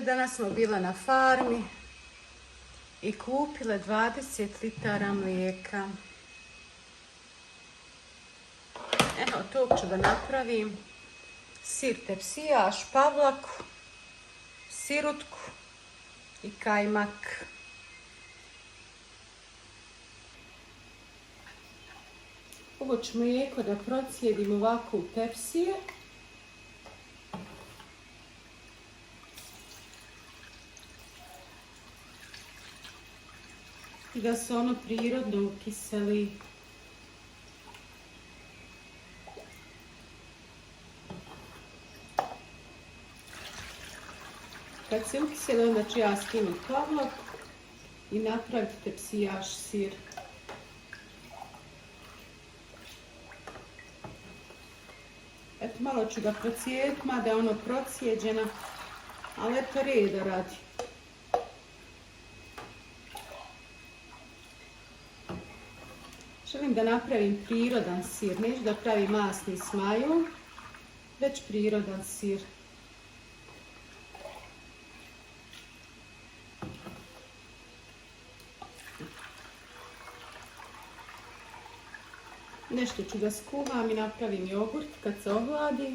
Danas smo bile na farmi i kupile 20 litara mlijeka. Evo, tog ću da napravim sir tepsijaš, pavlaku, sirutku i kajmak. Ovo ću mlijeko da procijedim ovako u tepsije. I da se ono prirodno ukiseli. Kad se ukiseli, onda ću ja skinuti pavlak i napraviti tepsijaš sir. Eto, malo ću ga procijediti, mada je ono procijeđeno, ali eto reda radi. Želim da napravim prirodan sir, neću da pravim masni s majom, već prirodan sir. Nešto ću da skuvam i napravim jogurt kad se ohladi.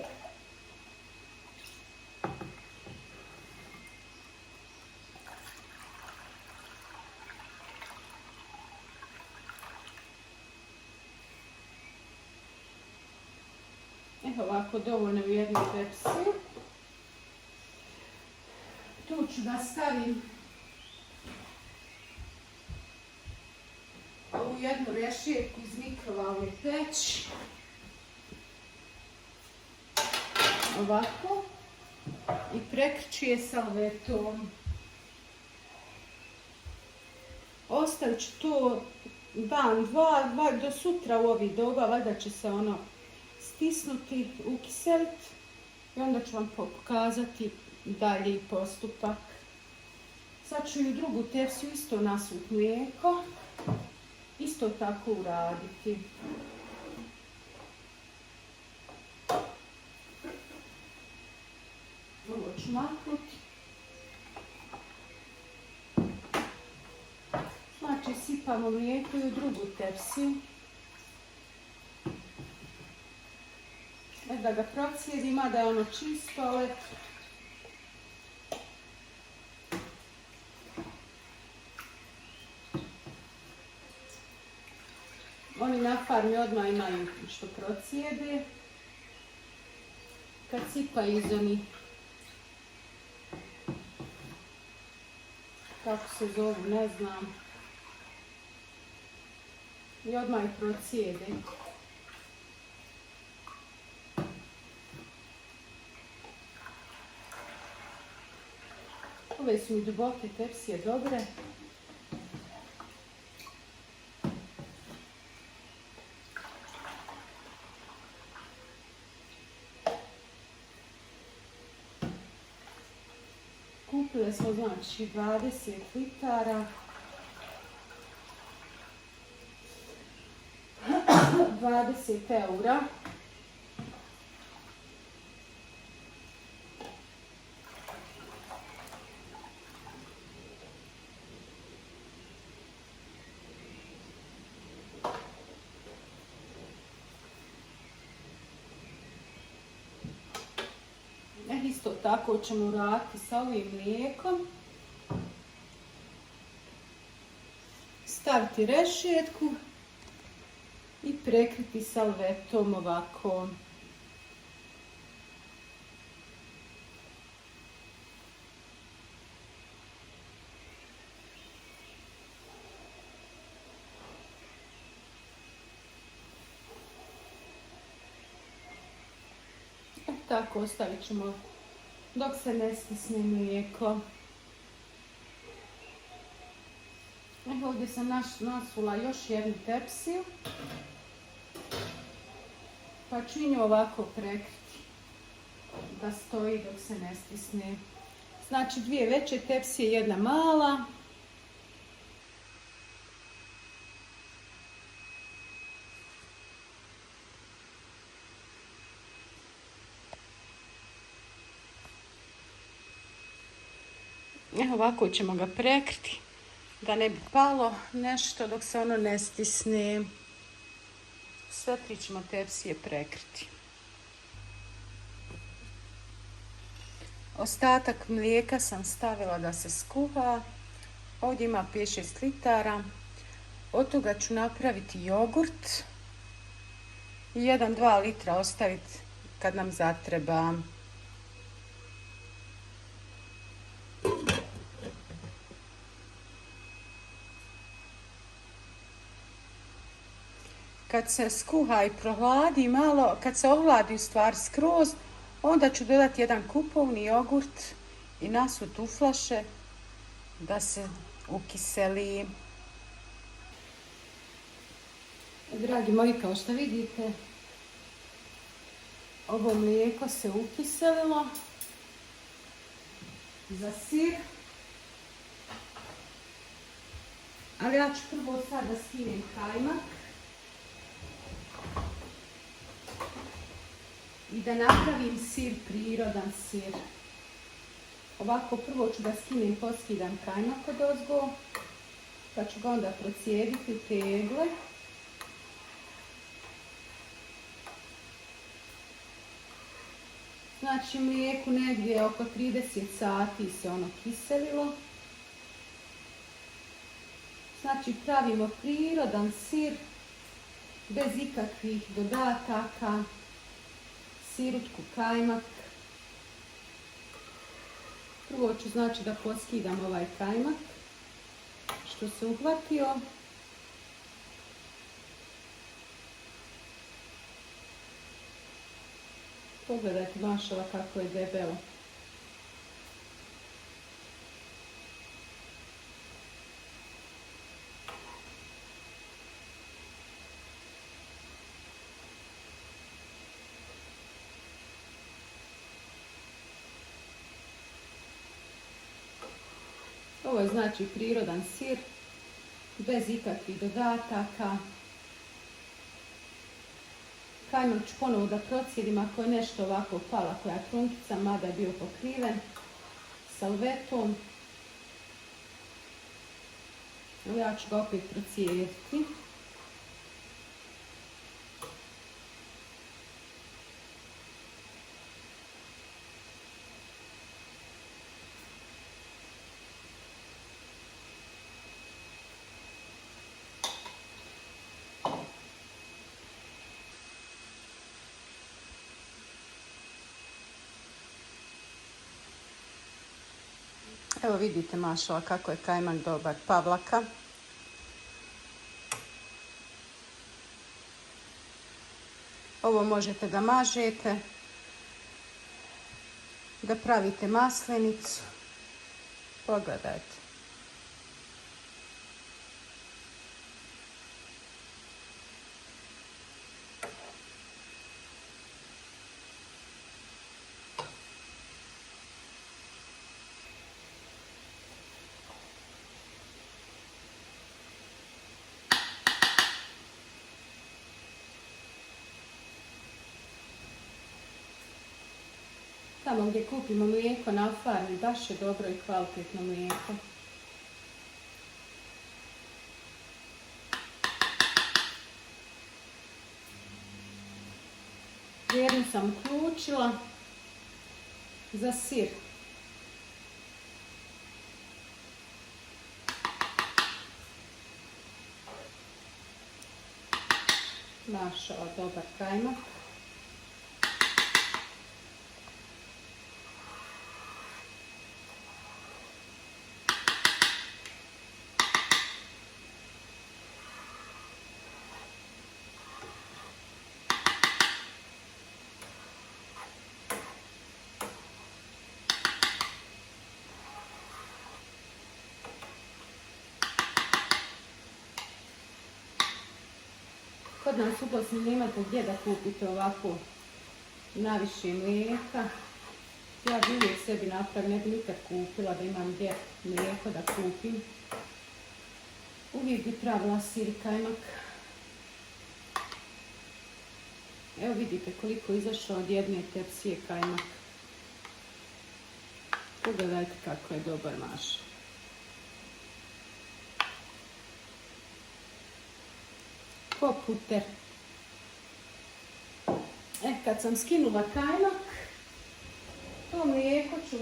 Evo ovako, dovoljno u jednu tepsiju. Tu ću da stavim ovu jednu rešetku iz mikrovalne peći. Ovako. I prekrču je salvetom. Ostavit ću to dan, dva, do sutra u ovih doba, valjda će se ono stisnuti, ukiseliti i onda ću vam pokazati dalji postupak. Sad ću i u drugu tepsiju isto nasuti mlijeko, isto tako uraditi. Ovo ću maknuti. Znači sipamo mlijeko i u drugu tepsiju. Da ga procijedim, mada je ono čisto, ali oni na farmi odmah imaju što procijede. Kad sipaju iz onih, kako se zovu, ne znam, i odmah ih procijede. Ove su mi duboke tepsije dobre. Kupile smo znači 20 litara. 20 eura. Isto tako ćemo uraditi sa ovim mlijekom. Staviti rešetku i prekriti salvetom ovako. Tako ostavit ćemo dok se ne stisne mlijeko. Evo ovdje sam nasula još jednu tepsiju. Pa ću nju ovako prekriti da stoji dok se ne stisne. Znači 2 veće tepsije, 1 mala. Evo ovako ćemo ga prekriti, da ne bi palo nešto dok se ono ne stisne. Sve 3 ćemo tepsije prekriti. Ostatak mlijeka sam stavila da se skuha. Ovdje ima 5-6 litara. Od toga ću napraviti jogurt. 1-2 litra ostaviti kad nam zatreba. Kad se skuha i prohladi malo, kad se ohladi u stvari skroz, onda ću dodati 1 kupovni jogurt i nasut u flaše da se ukiseli. Dragi moji, kao što vidite, ovo mlijeko se ukiselilo za sir. Ali ja ću prvo sad da skinem kajmak i da napravim sir, prirodan sir. Ovako prvo ću da skinem, poskidam kajmak odozgo, pa ću ga onda procijediti u tegle. Znači mlijeku negdje oko 30 sati se ono kiselilo. Znači pravimo prirodan sir bez ikakvih dodataka, sirutku, kajmak. Prvo ću znači da poskidam ovaj kajmak što se uhvatio. Pogledajte mašala kako je debelo. Ovo je znači prirodan sir, bez ikakvih dodataka. Kajmak ću ponovo da procijedim ako je nešto ovako pala koja trunkica, mada je bio pokriven salvetom. Evo ja ću ga opet procijediti. Evo vidite mašala kako je kajmak dobar, pavlaka. Ovo možete da mažete, da pravite maslenicu. Pogledajte. Tamo gdje kupimo mlijeko na farmi, baš je dobro i kvalitetno mlijeko. Jednu sam uključila za sir. Mašala, dobar kajmak. Kod nas u Bosni nemate gdje da kupite ovako naviše mlijeka. Ja bi uvijek sebi napravila, ne bi nikad kupila da imam gdje mlijeko da kupim. Uvijek bi pravila sir i kajmak. Evo vidite koliko je izašlo od jedne tepsije kajmak. Pogledajte kako je dobar mašala. Ko puter. Kad sam skinula kajmak, to mlijeko ću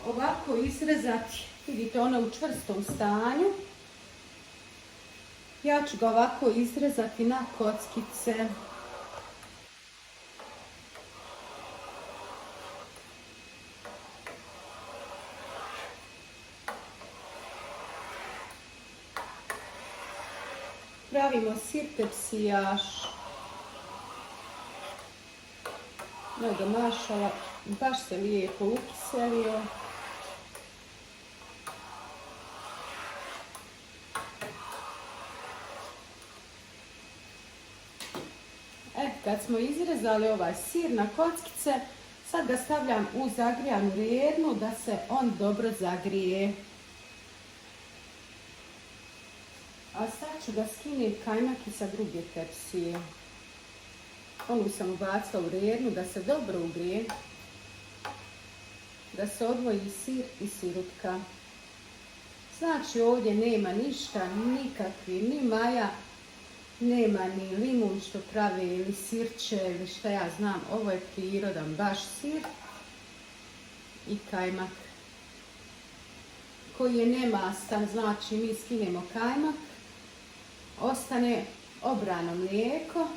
ovako izrezati. Vidite, ono u čvrstom stanju. Ja ću ga ovako izrezati na kockice. Pravimo sir tepsijaš. Evo mašala, baš se lijepo ukiselio. Kad smo izrezali ovaj sir na kockice, sad ga stavljam u zagrijanu rjernu da se on dobro zagrije. A sad ću ga skinuti kajmak i sa druge tepsije. Onu sam ubacila u rjernu da se dobro ugrije, da se odvoji sir i sirutka. Znači ovdje nema ništa, nikakvi, ni maja, nema ni limun što pravi ili sirće ili šta ja znam. Ovo je prirodan baš sir i kajmak koji je nemastan, znači mi skinemo kajmak, ostane obrano mlijeko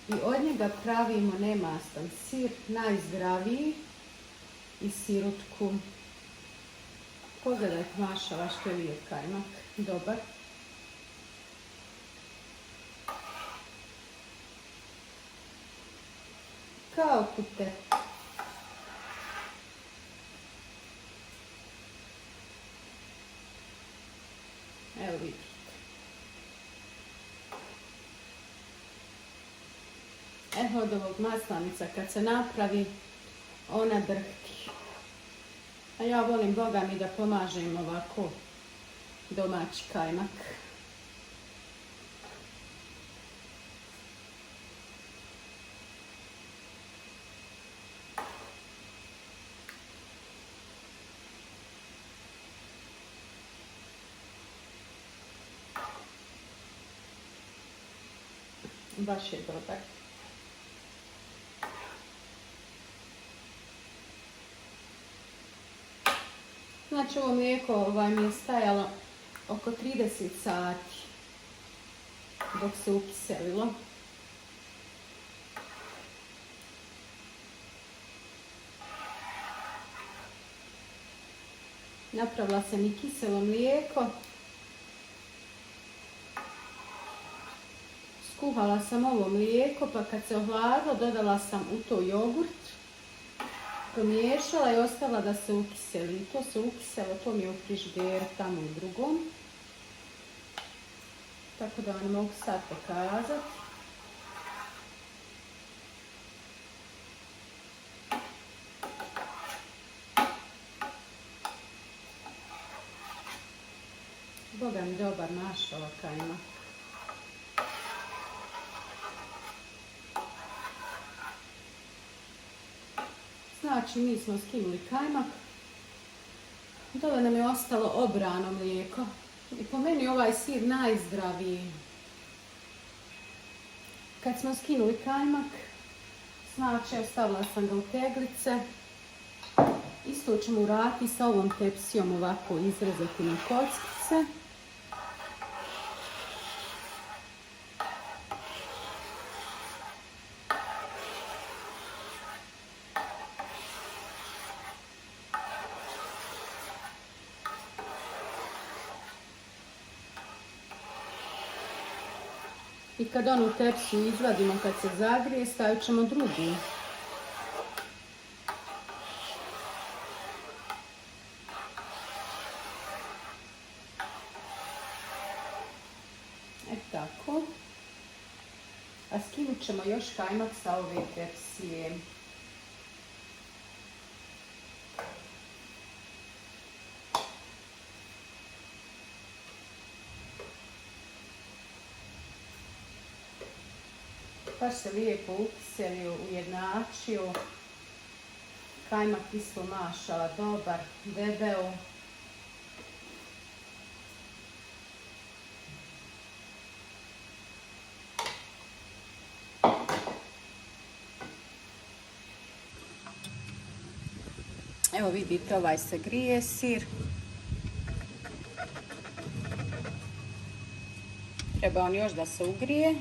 i od njega pravimo nemastan sir, najzdraviji i sirutku. Pogledajte mašala što je lijep kajmak, dobar. Kao puter. Evo vidite. Evo od ovog maslanica kad se napravi, ona drhti. A ja volim, Boga mi, da pomažem ovako domaći kajmak. Baš je dobar. Znači ovo mlijeko mi je stajalo oko 30 sati dok se ukiselilo. Napravila sam i kiselo mlijeko. Skuhala sam ovo mlijeko, pa kad se ohladilo dodala sam u to jogurt. Pomiješala i ostavila da se ukiseli. To se ukiselo, to mi je u frižideru tamo u drugom. Tako da vam mogu sad pokazati. Boga mi dobar mašala kajmak. Znači mi smo skinuli kajmak. Dole nam je ostalo obrano mlijeko. I po meni ovaj sir najzdraviji. Kad smo skinuli kajmak, znači ostavila sam ga u teglice. Isto ćemo uraditi sa ovom tepsijom, ovako izrezati na kockice. I kad onu tepsiju izvadimo, kad se zagrije, stavit ćemo drugu. Tako. A skinut ćemo još kajmak sa ove tepsije. Baš se lijepo ukiselio, ujednačio. Kajmak isto mašala, dobar, debeo. Evo vidite, ovaj se grije sir. Treba on još da se ugrije.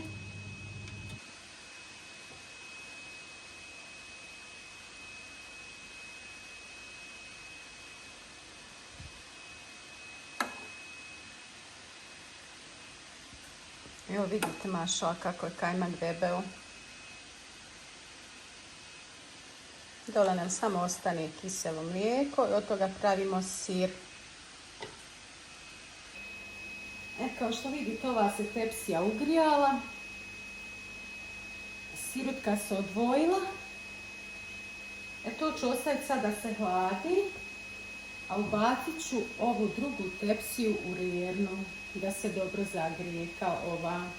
Evo vidite mašala kako je kajmak debeo. Dole nam samo ostane kiselo mlijeko i od toga pravimo sir. Kao što vidite, ova se tepsija ugrijala. Sirutka se odvojila. To ću ostaviti sad da se hladi. A ubacit ću ovu drugu tepsiju u rernu da se dobro zagrije kao ova.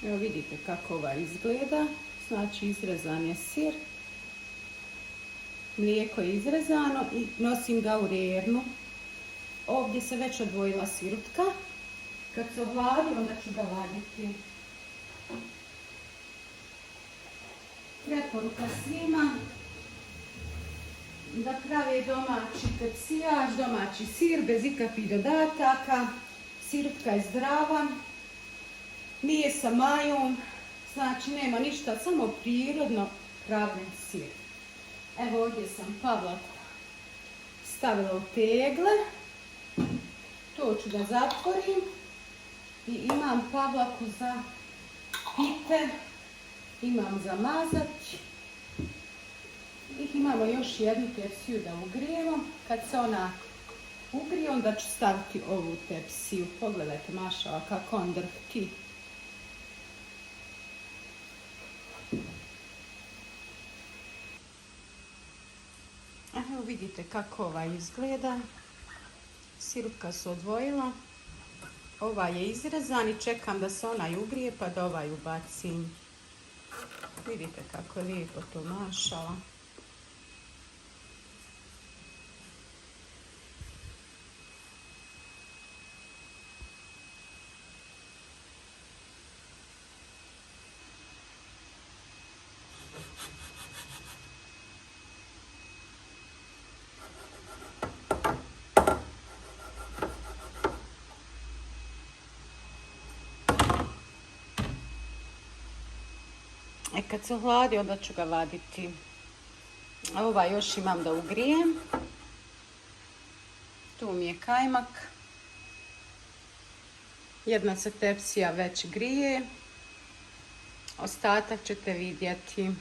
Evo vidite kako ova izgleda. Znači izrezan je sir. Mlijeko je izrezano i nosim ga u rernu. Ovdje se već odvojila sirutka. Kad se ohladi, onda ću ga vaditi. Preporuka svima da prave domaći tepsijaš, domaći sir bez ikakvih dodataka. Sirutka je zdrava, nije sa majom, znači nema ništa, samo prirodno pravljen sir. Evo ovdje sam pavlaku stavila u tegle. To ću da zatvorim i imam pavlaku za pite, imam za mazati i imamo još jednu tepsiju da ugrijemo. Kad se ona ugrije, onda ću staviti ovu tepsiju. Pogledajte mašala kako on drhti. Evo vidite kako ova izgleda. Sirutka se odvojila. Ovaj je izrezan i čekam da se onaj ugrije pa da ovaj ubacim. Vidite kako je lijepo to mašala. Kad se ohladi, onda ću ga vaditi. A ovaj još imam da ugrijem. Tu mi je kajmak. Jedna se tepsija već grije. Ostatak ćete vidjeti.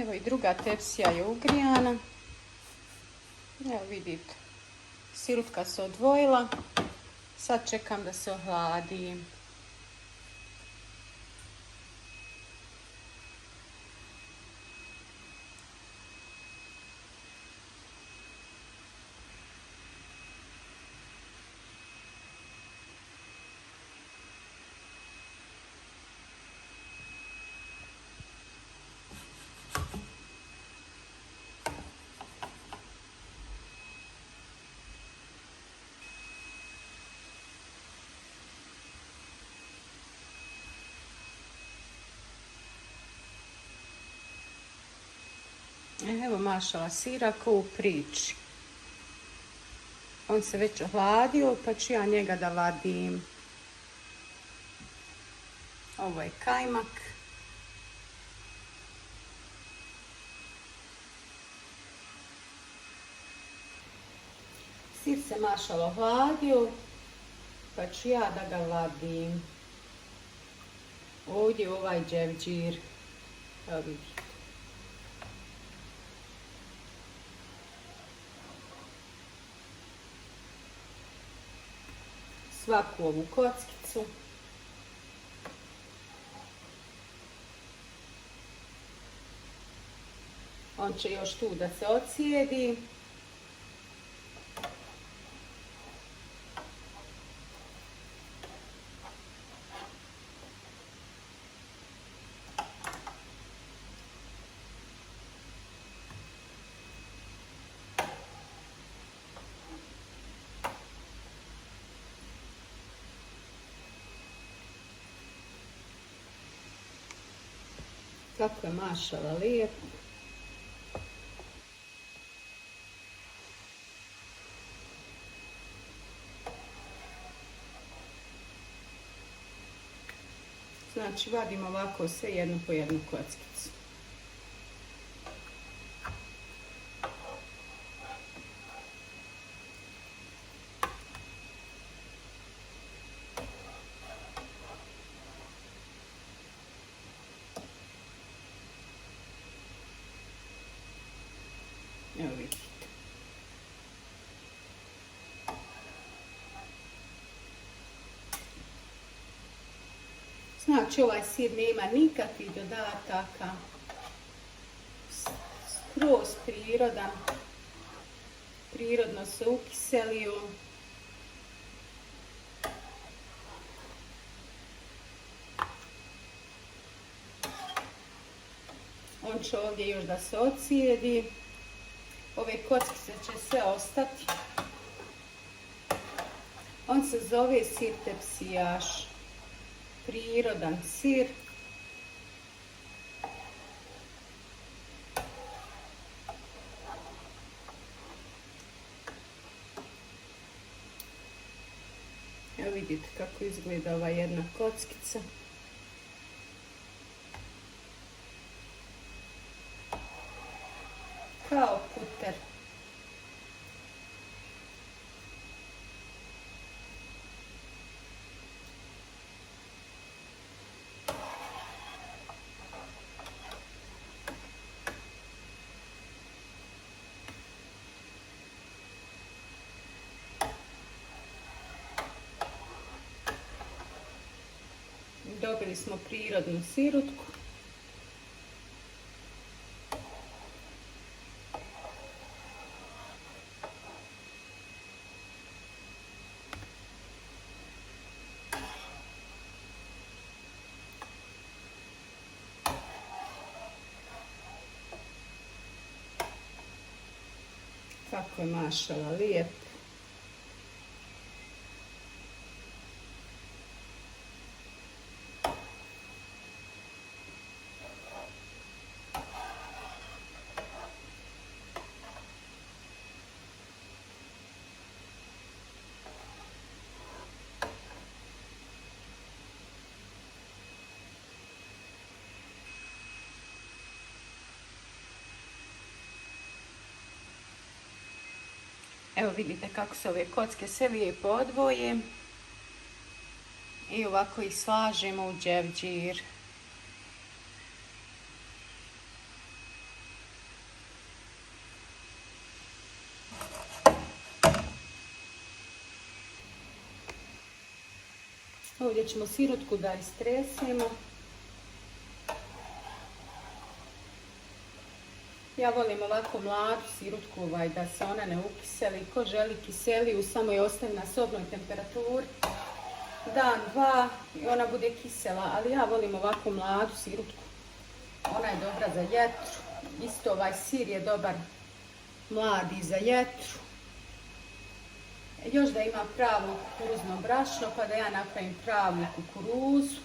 Evo i druga tepsija je ugrijana. Evo vidite. Sirutka se odvojila. Sad čekam da se ohladi. Evo mašala sira ko u priči. On se već ohladio pa ću ja njega da vadim. Ovo je kajmak. Sir se mašalo ohladio pa ću ja da ga vadim. Ovdje je ovaj dževđir. Evo vidite. Svaku ovu kockicu. On će još tu da se ocijedi. Kako je mašala lijep. Znači vadim ovako sve jednu po jednu kockicu. Evo vidite. Znači ovaj sir nema nikakvih dodataka, skroz prirodan, prirodno se ukiselio. On će ovdje još da se ocijedi, ove kockice će sve ostati. On se zove sir tepsijaš. Prirodan sir. Evo vidite kako izgleda ova jedna kockica. Kao puter. Dobili smo prirodnu sirutku. Kako je mašala lijep. Evo vidite kako se ove kocke sve lijepo odvoje i ovako ih slažemo u đevđir. Ovdje ćemo sirutku da istresemo. Ja volim ovako mladu sirutku da se ona ne ukiseli. Ko želi kiseliju, samo je ostavi na sobnoj temperaturi. Dan, dva i ona bude kisela, ali ja volim ovako mladu sirutku. Ona je dobra za jetru. Isto ovaj sir je dobar mladi za jetru. Još da ima pravo kukuruzno brašno, pa da ja napravim pravu kukuruzu.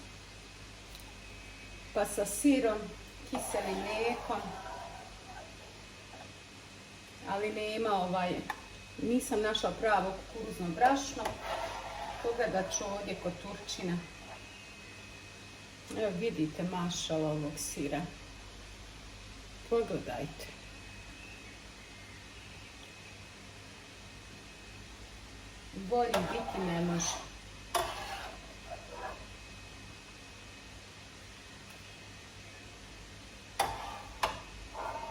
Pa sa sirom, kiselim mlijekom. Ali nema nisam našla pravo kukuruzno brašno. Pogledat ću ovdje kod Turčina. Evo vidite mašala ovog sira. Pogledajte. Bolje biti ne može.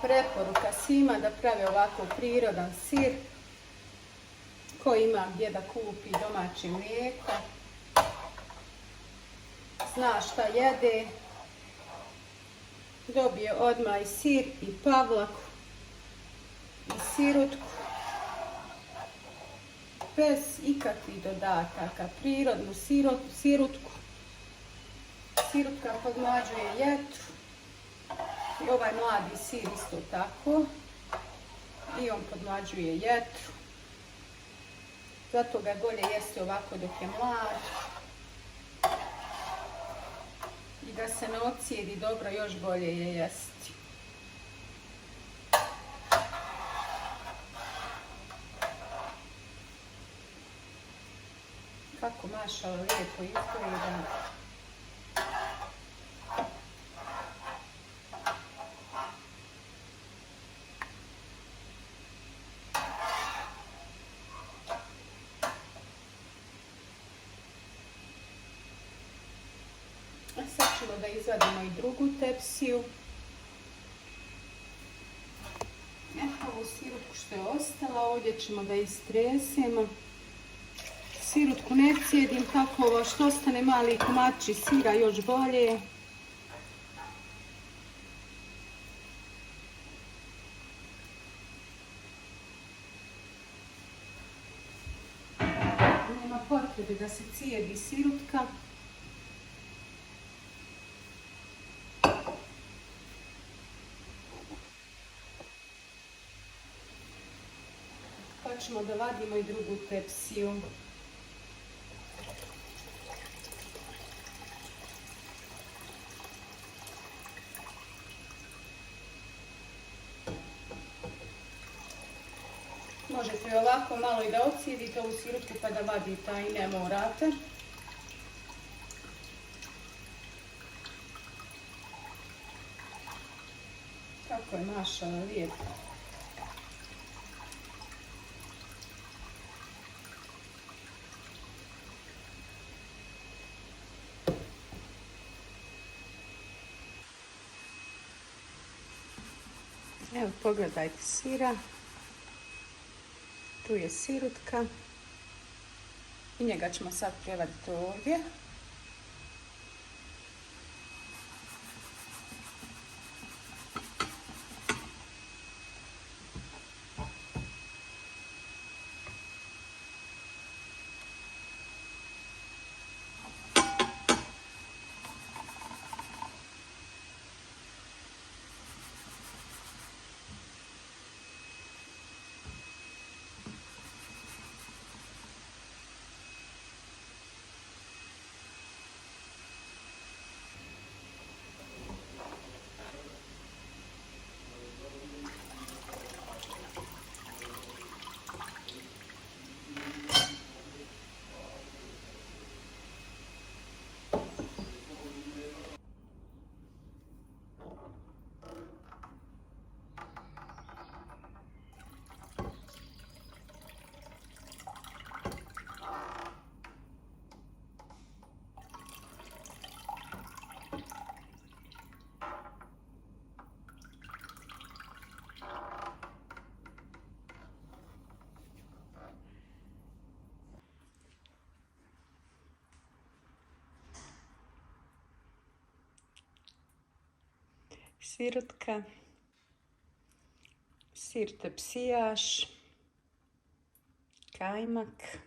Preporuka svima da prave ovako prirodan sir. Ko ima gdje da kupi domaće mlijeko, zna šta jede, dobije odmah i sir i pavlaku i sirutku bez ikakvih dodataka, prirodnu sirutku. Sirutka podmlađuje jetru i ovaj mladi sir isto tako i on podmlađuje jetru. Zato ga je bolje jesti ovako dok je mlad. I da se ne ocijedi dobro, još bolje je jesti. Kako mašala lijepo izgleda. Sad ćemo da izvadimo i drugu tepsiju. Ovu sirutku što je ostala, ovdje ćemo da istresemo. Sirutku ne cijedim, tako ovo što ostane mali komadići sira još bolje. Nema potrebe da se cijedi sirutka. Pa ćemo da vadimo i drugu tepsiju. Možete i ovako malo i da ocijedite ovu sirutku pa da vadite, a i ne morate. Kako je mašala lijepo. Evo pogledajte sira. Tu je sirutka i njega ćemo sad prevaditi ovdje. Sirutka, sir tepsijaš, kajmak.